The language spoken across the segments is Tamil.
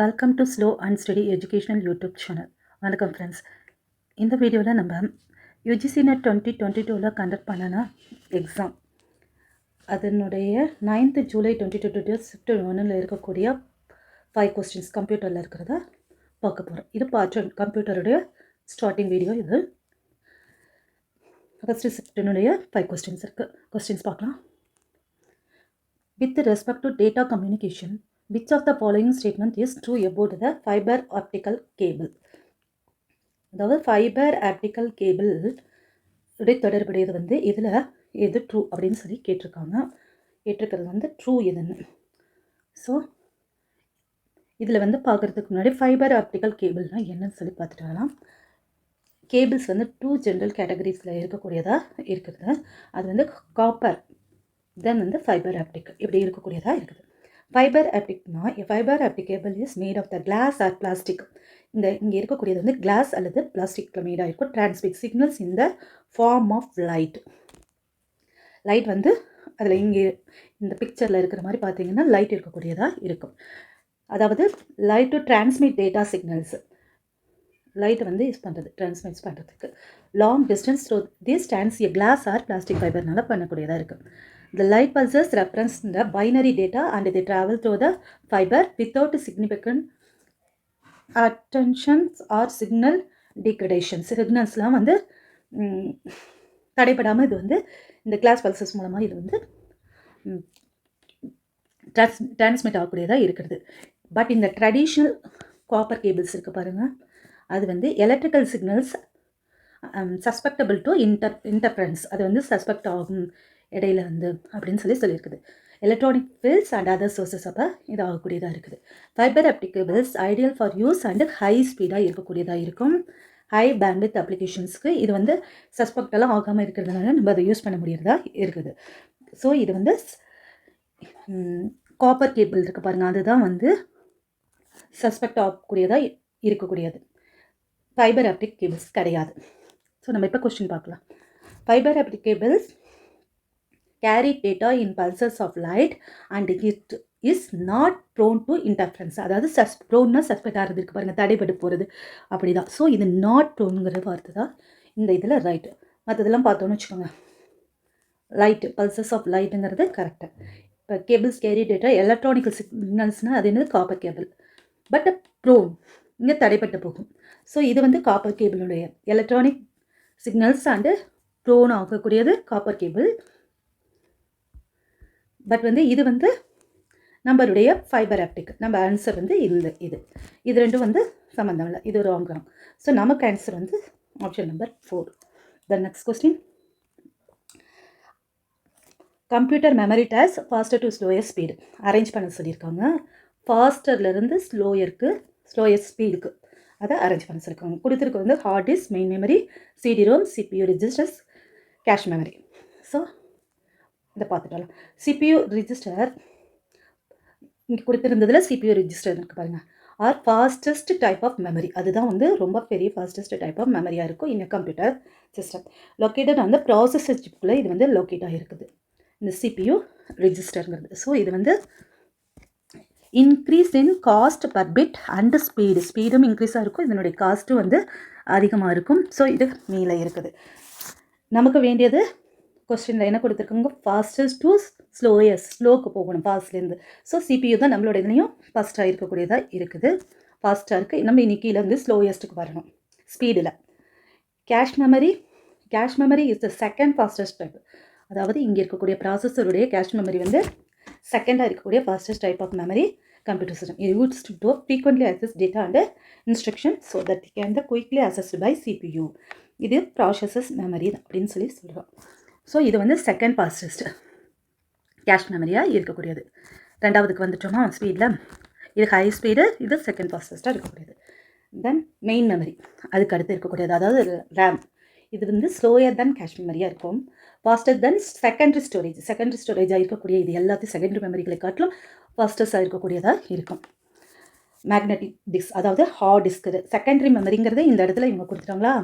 Welcome to slow and study educational YouTube channel. வணக்கம் ஃப்ரெண்ட்ஸ். இந்த வீடியோவில் நம்ம UGC NET 2022 கண்டக்ட் பண்ணின எக்ஸாம் அதனுடைய 9th ஜூலை 2022 ஷிஃப்ட் 1 இருக்கக்கூடிய 5 கொஸ்டின்ஸ் கம்ப்யூட்டரில் இருக்கிறத பார்க்க போகிறோம். இது பார்ட் 1 கம்ப்யூட்டருடைய ஸ்டார்டிங் வீடியோ. இது ஃபஸ்ட்டு ஷிஃப்டினுடைய 5 கொஸ்டின்ஸ் இருக்குது. கொஸ்டின்ஸ் பார்க்கலாம். With respect to data communication, which of the following statement is true about the fiber optical cable? அதாவது ஃபைபர் ஆப்டிக்கல் கேபிள் உடைய தொடர்புடையது வந்து இதில் எது ட்ரூ அப்படின்னு சொல்லி கேட்டிருக்கிறது வந்து ட்ரூ எதுன்னு. ஸோ இதில் வந்து பார்க்குறதுக்கு முன்னாடி ஃபைபர் ஆப்டிக்கல் கேபிள்னால் என்னன்னு சொல்லி பார்த்துட்டு வரலாம். கேபிள்ஸ் வந்து 2 ஜென்ரல் கேட்டகரிஸில் இருக்கக்கூடியதாக இருக்குது. அது வந்து காப்பர், தென் வந்து ஃபைபர் ஆப்டிக், இப்படி இருக்கக்கூடியதாக இருக்குது. ஃபைபர் ஆப்டிக்னா fibre optic cable is made of the glass or plastic. இங்கே இருக்கக்கூடியது வந்து கிளாஸ் அல்லது பிளாஸ்டிக்கில் மேடாக இருக்கும். Transmit signals in the form of light. Light வந்து அதில் இங்கே இந்த பிக்சரில் இருக்கிற மாதிரி பார்த்தீங்கன்னா லைட் இருக்கக்கூடியதாக இருக்கும். அதாவது light to transmit data signals, light வந்து யூஸ் பண்ணுறது டிரான்ஸ்மிட் பண்ணுறதுக்கு long distance through this strands a glass or plastic ஃபைபர்னால பண்ணக்கூடியதாக இருக்குது. The light pulses represent the binary data and they travel through the fiber without significant attentions or signal degradation. சிக்னல்ஸ்லாம் வந்து தடைப்படாமல் இது வந்து இந்த கிளாஸ் பல்சஸ் மூலமாக இது வந்து டிரான்ஸ்மிட் ஆகக்கூடியதாக இருக்கிறது. பட் இந்த ட்ரெடிஷ்னல் காப்பர் கேபிள்ஸ் இருக்குது பாருங்கள், அது வந்து electrical signals susceptible to interference, அது வந்து சஸ்பெக்ட் ஆகும் இடையில வந்து அப்படின்னு சொல்லியிருக்குது. Electronic fils and other sources அப்போ இது ஆகக்கூடியதாக இருக்குது. Fibre optic cables ideal for use and high ஸ்பீடாக இருக்கக்கூடியதாக இருக்கும். ஹை பேண்ட்வித் அப்ளிகேஷன்ஸ்க்கு இது வந்து சஸ்பெக்டெல்லாம் ஆகாமல் இருக்கிறதுனால நம்ம அதை யூஸ் பண்ண முடியறதா இருக்குது. ஸோ இது வந்து காப்பர் கேபிள் இருக்குது பாருங்கள், அதுதான் வந்து சஸ்பெக்ட் ஆகக்கூடியதாக இருக்கக்கூடியது. ஃபைபர் ஆப்டிக் கேபிள்ஸ் கிடையாது. ஸோ நம்ம இப்போ கொஸ்டின் பார்க்கலாம். Fibre optic cables carry data in pulses of light and it is not prone to interference. அதாவது ப்ரோன்னா சஸ்பெக்ட் ஆகிறது இருக்குது பாருங்கள், தடைப்பட்டு போகிறது அப்படி தான். ஸோ இது நாட் ப்ரோனுங்கிற வார்த்தை தான் இந்த இதில் ரைட்டு. மற்றதெல்லாம் பார்த்தோன்னு வச்சுக்கோங்க, லைட்டு பல்சஸ் ஆஃப் லைட்டுங்கிறது கரெக்டாக. இப்போ கேபிள்ஸ் கேரி டேட்டா எலக்ட்ரானிக்கல் சிக்னல்ஸ்னால் அது என்னது காப்பர் கேபிள். பட் ப்ரோன் இங்கே தடைப்பட்டு போகும். ஸோ இது வந்து காப்பர் கேபிளுடைய எலக்ட்ரானிக் சிக்னல்ஸ் அண்டு ப்ரோன் ஆகக்கூடியது காப்பர் கேபிள். பட் வந்து இது வந்து நம்மளுடைய ஃபைபர் ஆப்டிக். நம்ம ஆன்சர் வந்து இது ரெண்டும் வந்து சம்மந்தம் இல்லை, இது ராங். ஸோ நமக்கு ஆன்சர் வந்து option number 4. The next question. Computer memory days faster to slower speed arrange பண்ண சொல்லியிருக்காங்க. ஃபாஸ்டர்லேருந்து ஸ்லோயர் ஸ்பீடுக்கு அதை அரேஞ்ச் பண்ண சொல்லியிருக்காங்க. கொடுத்துருக்கு வந்து hard disk, main memory, CD ROM, CPU registers, cache memory. So இதை பார்த்துட்டாலும் CPU ரிஜிஸ்டர் இங்கே கொடுத்துருந்ததில் CPU ரிஜிஸ்டர் இருக்குது பாருங்கள். Are fastest type of memory, அதுதான் வந்து ரொம்ப பெரிய ஃபாஸ்டஸ்ட் டைப் ஆஃப் மெமரியாக இருக்கும் இந்த கம்ப்யூட்டர் சிஸ்டம். லொக்கேட்டட் அந்த ப்ராசஸர் சிப்புக்குள்ளே இது வந்து லொக்கேட் ஆகிருக்குது இந்த CPU ரிஜிஸ்டருங்கிறது. ஸோ இது வந்து increase in cost per bit and ஸ்பீடும் இன்க்ரீஸாக இருக்கும், இதனுடைய காஸ்ட்டும் வந்து அதிகமாக இருக்கும். ஸோ இது மேலே இருக்குது. நமக்கு வேண்டியது கொஸ்டினில் என்ன கொடுத்துருக்காங்க, ஃபாஸ்டஸ்ட் டு ஸ்லோக்கு போகணும் ஃபாஸ்ட்லேருந்து. ஸோ CPU தான் நம்மளோட இதுலேயும் ஃபாஸ்ட்டாக இருக்கக்கூடியதாக இருக்குது, ஃபாஸ்ட்டாக இருக்குது. நம்ம இன்னைக்கு வந்து ஸ்லோயஸ்ட்டுக்கு வரணும் ஸ்பீடில். Cache memory is the second fastest type. அதாவது இங்கே இருக்கக்கூடிய ப்ராசஸருடைய கேஷ் மெமரி வந்து செகண்டாக இருக்கக்கூடிய fastest type of memory computer system. இது use to frequently access data and instruction so that can the quickly accessed by CPU. இது ப்ராசஸஸ் மெமரி அப்படின்னு சொல்கிறோம். ஸோ இது வந்து செகண்ட் ஃபாஸ்டஸ்ட் கேஷ் மெமரியாக இருக்கக்கூடியது. ரெண்டாவதுக்கு வந்துட்டோமா ஸ்பீடில், இது ஹை ஸ்பீடு, இது செகண்ட் ஃபாஸ்டஸ்ட்டாக இருக்கக்கூடியது. தென் மெயின் மெமரி அதுக்கு அடுத்து இருக்கக்கூடியது, அதாவது ரேம். இது வந்து ஸ்லோயர் தென் கேஷ் மெமரியாக இருக்கும். ஃபாஸ்டர் தென் செகண்டரி ஸ்டோரேஜாக இருக்கக்கூடிய இது எல்லாத்தையும் செகண்டரி மெமரிகளை காட்டிலும் ஃபாஸ்டஸ்ட்டாக இருக்கக்கூடியதாக இருக்கும். மேக்னெட்டிக் டிஸ்க், அதாவது ஹார்ட் டிஸ்க்கு. செகண்டரி மெமரிங்கிறது இந்த இடத்துல இவங்க கொடுத்துட்டாங்களா.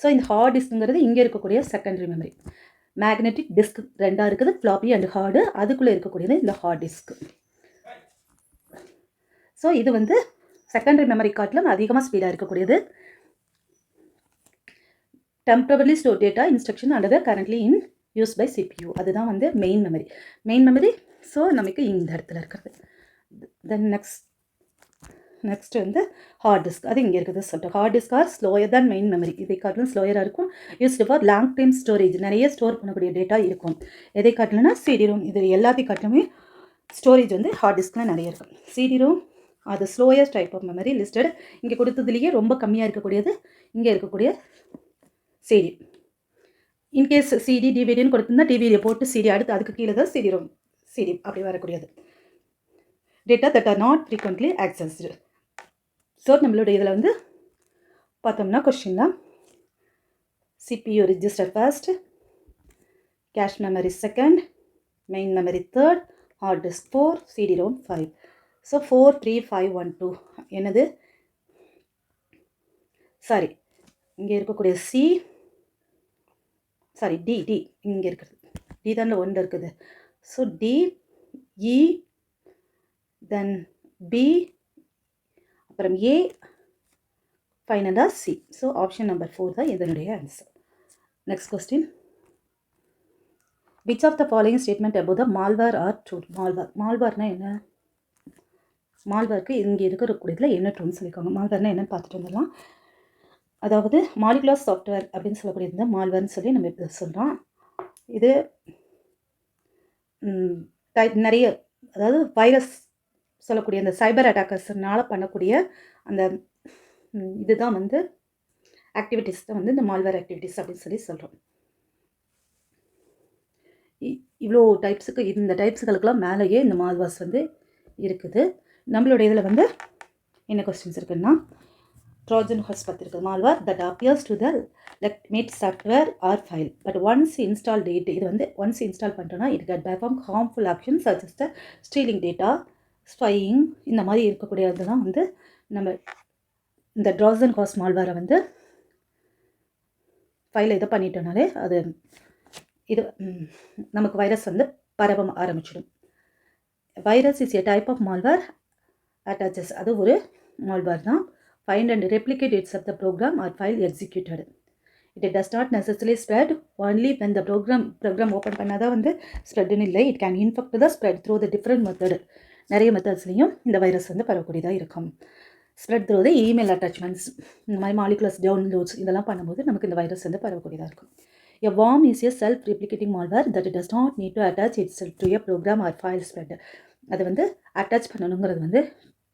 ஸோ இந்த ஹார்ட் டிஸ்க்குங்கிறது இங்கே இருக்கக்கூடிய செகண்டரி மெமரி. மேக்னெட்டிக் டிஸ்க் ரெண்டாக இருக்குது, ஃப்ளாப்பி அண்ட் ஹார்டு. அதுக்குள்ளே இருக்கக்கூடியது இந்த ஹார்ட் டிஸ்க்கு. ஸோ ஸோ இது வந்து செகண்டரி மெமரி கார்டில் அதிகமாக ஸ்பீடாக இருக்கக்கூடியது. Temporarily store data instruction under currently in use by CPU. அதுதான் வந்து மெயின் மெமரி. ஸோ நமக்கு இந்த இடத்துல இருக்கிறது. தென் நெக்ஸ்ட் வந்து ஹார்ட் டிஸ்க். அது இங்கே இருக்குது சொல்லிட்டு ஹார்ட் டிஸ்க் ஆர் ஸ்லோயர் தான் மெயின் மெமரி. இதை காட்டிலும் ஸ்லோயராக இருக்கும். Used for long time storage. நிறைய ஸ்டோர் பண்ணக்கூடிய டேட்டா இருக்கும். எதை காட்டிலும்னா CD-ROM. இது எல்லாத்தையும் காட்டிலுமே ஸ்டோரேஜ் வந்து ஹார்ட் டிஸ்கில் நிறைய இருக்கும். CD-ROM அது slowest type of memory listed. இங்கே கொடுத்ததுலேயே ரொம்ப கம்மியாக இருக்கக்கூடியது இங்கே இருக்கக்கூடிய CD. இன்கேஸ் CD டிவிடின்னு கொடுத்துருந்தா டிவிடியை போட்டு CD அடுத்து அதுக்கு கீழே தான் CD-ROM CD அப்படி வரக்கூடியது. Data that R not frequently accessed. So நம்மளுடைய இதில் வந்து பார்த்தோம்னா கொஸ்டின்லாம் CPU register first, cache memory second, main memory third, hard disk 4, CD-ROM 5. So 4 3 5 1 2 என்னது சாரி இங்கே இருக்கக்கூடிய D இங்கே இருக்குது. D தான் 1 இருக்குது. So D, E, then B, அப்புறம் A, ஃபைனலாக C. ஸோ ஆப்ஷன் நம்பர் 4 தான் இதனுடைய answer. Next question. Which of the following statement about the malware are true? மால்வேர்னா என்ன? மால்வேர்க்கு இங்கே இருக்கக்கூடியதில் என்ன ட்ரூன்னு சொல்லியிருக்காங்க. மால்வேர்னா என்னன்னு பார்த்துட்டு வந்துடலாம். அதாவது மாலிகுலர் சாஃப்ட்வேர் அப்படின்னு சொல்லக்கூடியது தான் மால்வேர்னு சொல்லி நம்ம இப்போ சொல்கிறோம். இது நிறைய அதாவது வைரஸ் சொல்லக்கூடிய அந்த சைபர் அட்டாக்கர்ஸ்னால பண்ணக்கூடிய அந்த இதுதான் வந்து ஆக்டிவிட்டீஸ் தான் வந்து இந்த மால்வேர் ஆக்டிவிட்டீஸ் அப்படின்னு சொல்லி சொல்கிறோம். இவ்வளோ டைப்ஸுக்கு இந்த டைப்ஸுகளுக்கெல்லாம் மேலேயே இந்த மால்வேர்ஸ் வந்து இருக்குது. நம்மளுடைய இதில் வந்து என்ன கொஸ்டின்ஸ் இருக்குன்னா Trojan horse பார்த்துருக்கு. malware that appears to the legitimate software or file but once installed it, இது வந்து once install பண்ணிட்டோன்னா it can perform harmful actions such as the stealing data, spying, இந்த மாதிரி இருக்கக்கூடியது தான் வந்து நம்ம இந்த Trojan horse malware வந்து ஃபைலை இதை பண்ணிட்டோனாலே அது இது நமக்கு வைரஸ் வந்து பரவ ஆரம்பிச்சிடும். Virus is a type of malware attaches. அது ஒரு malware தான். Find and replicate itself the program or file executed. It does not necessarily spread only when the program open பண்ணாதான் வந்து ஸ்ப்ரெட்னு இல்லை. It can infect the spread through the different method. நிறைய மெத்தட்ஸ்லையும் இந்த வைரஸ் வந்து பரவக்கூடியதாக இருக்கும். Spread through the email attachments, இந்த மாதிரி மாலிகுலர்ஸ் டவுன்லோட்ஸ் இதெல்லாம் பண்ணும்போது நமக்கு இந்த வைரஸ் வந்து பரவக்கூடியதாக இருக்கும். A worm is a self-replicating malware that does not need to attach itself to a program or file spread. அது வந்து அட்டாச் பண்ணணுங்கிறது வந்து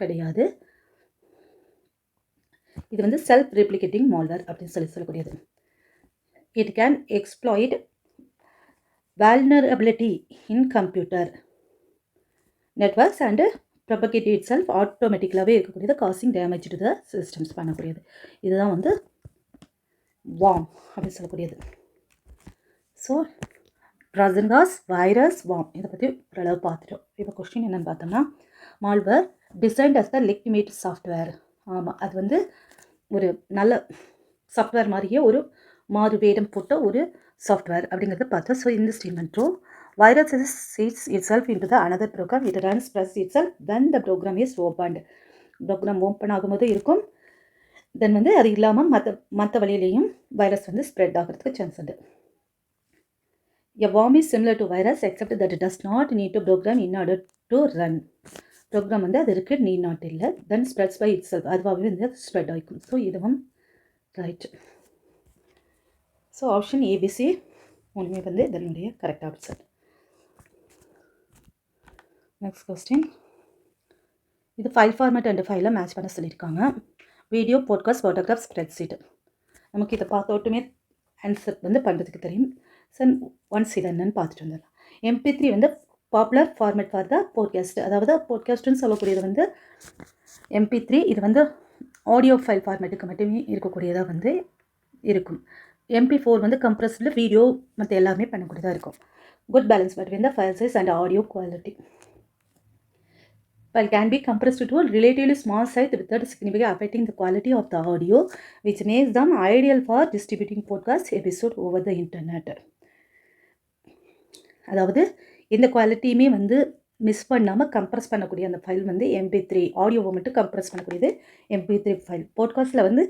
கிடையாது. இது வந்து செல்ஃப் ரெப்ளிகேட்டிங் மால்வேர் அப்படின்னு சொல்லக்கூடியது. It can exploit vulnerability in computer networks and propagate itself ஆட்டோமேட்டிக்கலாகவே இருக்கக்கூடியது, causing damage to the systems பண்ணக்கூடியது. இதுதான் வந்து வார்ம் அப்படின்னு சொல்லக்கூடியது. So trojan horse, virus, worm இதை பற்றி ஓரளவு பார்த்துட்டோம். இப்போ கொஸ்டின் என்னென்னு பார்த்தோம்னா malware designed as the legitimate software. ஆமாம், அது வந்து ஒரு நல்ல சாஃப்ட்வேர் மாதிரியே ஒரு மாறு வேடம் போட்ட ஒரு சாஃப்ட்வேர் அப்படிங்கிறத பார்த்தோம். ஸோ இந்த statement true. Virus seats itself into the another program. It runs plus itself when the program is opened. Program open ஆகும்போது இருக்கும். தென் வந்து அது இல்லாமல் மற்ற வழியிலையும் வைரஸ் வந்து ஸ்ப்ரெட் ஆகிறதுக்கு சான்ஸ் உண்டு. A worm is similar to virus except that it does not need to program in order to run. Program வந்து அது இருக்குது, நீட் நாட் இல்லை. Then spreads by itself, அதுவாகவே வந்து ஸ்ப்ரெட் ஆகிக்கும். ஸோ இதுவும் ரைட். ஸோ ஆப்ஷன் ஏபிசி ஒன்றுமே வந்து இதனுடைய கரெக்ட் ஆன்சர். Next question. இது ஃபைல் ஃபார்மேட் அண்ட் ஃபைலை மேட்ச் பண்ண சொல்லியிருக்காங்க. Video, podcast, photograph, spreadsheet. நமக்கு இதை பார்த்தோட்டுமே ஆன்சர் வந்து பண்ணுறதுக்கு தெரியும். சார் ஒன்ஸ் இது என்னன்னு பார்த்துட்டு வந்துடலாம். MP3 வந்து popular format for the podcast. அதாவது போட்காஸ்ட்டுன்னு சொல்லக்கூடியது வந்து MP3. இது வந்து ஆடியோ ஃபைல் ஃபார்மேட்டுக்கு மட்டுமே இருக்கக்கூடியதாக வந்து இருக்கும். MP4 வந்து கம்ப்ரஸ்டு வீடியோ மற்ற எல்லாமே பண்ணக்கூடியதாக இருக்கும். Good balance between the file size and audio quality. File can be compressed to a relatively small size without significantly affecting the quality of the audio, which makes them ideal for distributing podcast episode over the internet. அதாவது இந்த குவாலிட்டியுமே வந்து மிஸ் பண்ணாமல் கம்ப்ரஸ் பண்ணக்கூடிய அந்த ஃபைல் வந்து MP3 ஆடியோவை மட்டும் கம்ப்ரஸ் பண்ணக்கூடியது MP3 ஃபைல். பாட்காஸ்ட்டில் வந்து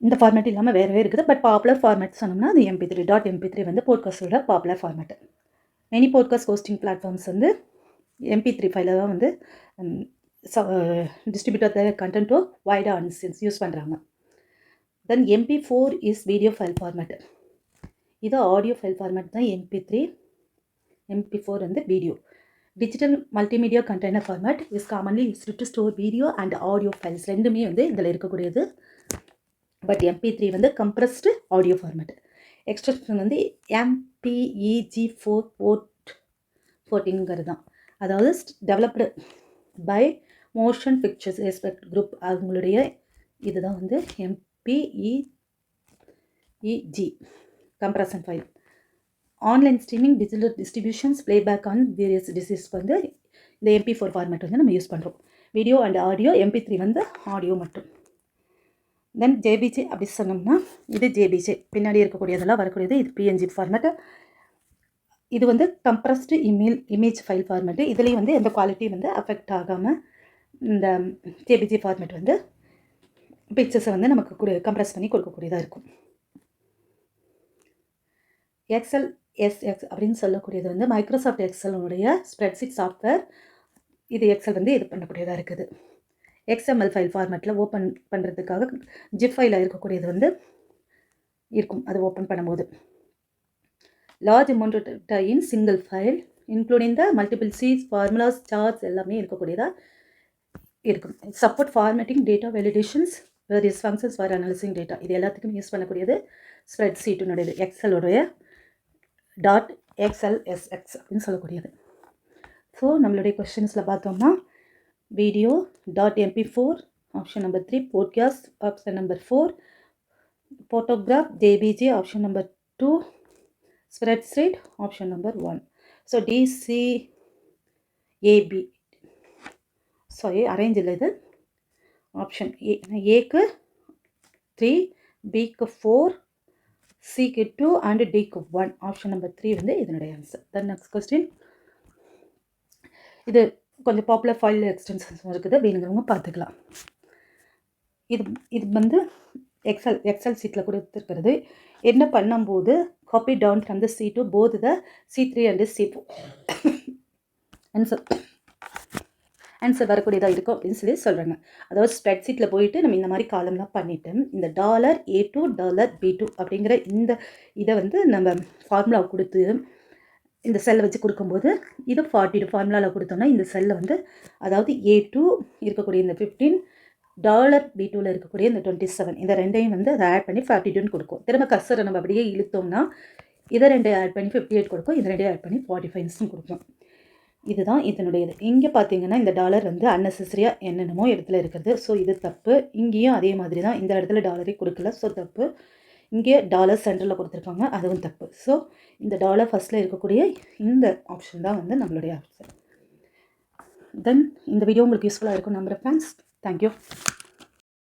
இந்த ஃபார்மேட் இல்லாமல் வேறவே இருக்குது. பட் பாப்புலர் ஃபார்மேட் சொன்னோம்னா அது MP3 வந்து பாட்காஸ்ட்டோட popular format. Many podcast hosting platforms வந்து MP3 ஃபைலை தான் வந்து distribute the content to wider audience use பண்ணுறாங்க. தென் MP4 is video file format. இது ஆடியோ ஃபைல் ஃபார்மேட் தான் MP3. MP4 வந்து video. Digital multimedia container format is commonly used to store video and audio files. ரெண்டுமே வந்து இதில் இருக்கக்கூடியது. பட் MP3 வந்து கம்ப்ரஸ்டு ஆடியோ ஃபார்மேட். எக்ஸ்டென்ஷன் வந்து MPEG-414ங்கிறது தான். அதாவது developed by motion pictures expert group. அவங்களுடைய இதுதான் வந்து MPEG compression file. Online streaming, digital distributions, playback on various டிசீஸ்க்கு வந்து இந்த MP4 ஃபார்மேட் வந்து நம்ம யூஸ் பண்ணுறோம். Video and audio. MP3 வந்து ஆடியோ மட்டும். தென் JPG அப்படி சொன்னோம்னா இது JPG பின்னாடி இருக்கக்கூடியதெல்லாம் வரக்கூடியது. இது PNG ஃபார்மேட்டு. இது வந்து கம்ப்ரஸ்டு இமேஜ் ஃபைல் ஃபார்மேட்டு. இதுலேயும் வந்து எந்த குவாலிட்டி வந்து அஃபெக்ட் ஆகாமல் இந்த JPG ஃபார்மேட் வந்து பிக்சர்ஸை வந்து நமக்கு கம்ப்ரஸ் பண்ணி கொடுக்கக்கூடியதாக இருக்கும். XLSX அப்படின்னு சொல்லக்கூடியது வந்து மைக்ரோசாஃப்ட் எக்ஸலுடைய ஸ்ப்ரெட்ஷீட் சாஃப்ட்வேர். இது எக்ஸல் வந்து இது பண்ணக்கூடியதாக இருக்குது. XML ஃபைல் ஃபார்மேட்டில் ஓப்பன் பண்ணுறதுக்காக ஜிப் ஃபைலில் இருக்கக்கூடியது வந்து இருக்கும் அது ஓப்பன் பண்ணும்போது. Large amount in single file including the multiple sheets, formulas, charts எல்லாமே இருக்கக்கூடியதாக இருக்கும். Support formatting, data validations, various functions for analysing data. இது எல்லாத்துக்கும் யூஸ் பண்ணக்கூடியது ஸ்ப்ரெட்ஷீட்டுனுடையது. எக்ஸலுடைய .XLSX அப்படின்னு சொல்லக்கூடியது. ஸோ நம்மளுடைய கொஸ்டின்ஸில் பார்த்தோம்னா video .MP4 option number 3, podcast option number 4, photograph JPG option number 2, spreadsheet option number 1. So DCAB sorry arrange இல்லை, இது ஆப்ஷன் ஏக்கு 3, பிக்கு 4, சிக்கு 2 அண்ட் டிக்கு 1. ஆப்ஷன் நம்பர் 3 வந்து இதனுடைய ஆன்சர். Then next question. இது கொஞ்சம் பாப்புலர் ஃபைல் எக்ஸ்டென்ஷன்ஸ் இருக்குது, வேணுங்கிறவங்க பார்த்துக்கலாம். இது வந்து எக்ஸல் சீட்டில் கொடுத்துருக்கிறது. என்ன பண்ணும்போது copy down from the C2 both the C3 and C4 answer வரக்கூடியதாக இருக்கும் அப்படின்னு சொல்லி சொல்கிறாங்க. அதாவது ஸ்ப்ரெட்ஷீட்டில் போயிட்டு நம்ம இந்த மாதிரி காலம்லாம் பண்ணிவிட்டு இந்த $A2 $B2 அப்படிங்கிற இந்த இதை வந்து நம்ம ஃபார்முலா கொடுத்து இந்த செல்லை வச்சு கொடுக்கும்போது இது 42 ஃபார்முலாவில் கொடுத்தோம்னா இந்த செல்லை வந்து அதாவது A2 இருக்கக்கூடிய இந்த 15 $B2ல் இருக்கக்கூடிய இந்த 27 இந்த ரெண்டையும் வந்து அதை ஆட் பண்ணி 42ன்னு கொடுக்கும். திரும்ப கர்சரை நம்ம அப்படியே இழுத்தோம்னா இதை ரெண்டு ஆட் பண்ணி 58 கொடுக்கும், இதை ரெண்டையும் ஆட் பண்ணி 45ன்னு கொடுக்கும். இதுதான் இதனுடையது. இங்கே பார்த்தீங்கன்னா இந்த டாலர் வந்து அன்னெசரியாக என்னென்னமோ இடத்துல இருக்குது. ஸோ இது தப்பு. இங்கேயும் அதே மாதிரி தான், இந்த இடத்துல டாலரே கொடுக்கல, ஸோ தப்பு. இங்கே டாலர் சென்டரில் கொடுத்துருக்காங்க, அதுவும் தப்பு. ஸோ இந்த டாலர் ஃபஸ்ட்டில் இருக்கக்கூடிய இந்த ஆப்ஷன் தான் வந்து நம்மளுடைய ஆப்ஷன். தென் இந்த வீடியோ உங்களுக்கு யூஸ்ஃபுல்லாக இருக்கும் நம்புகிறேன் ஃப்ரெண்ட்ஸ். தேங்க்யூ.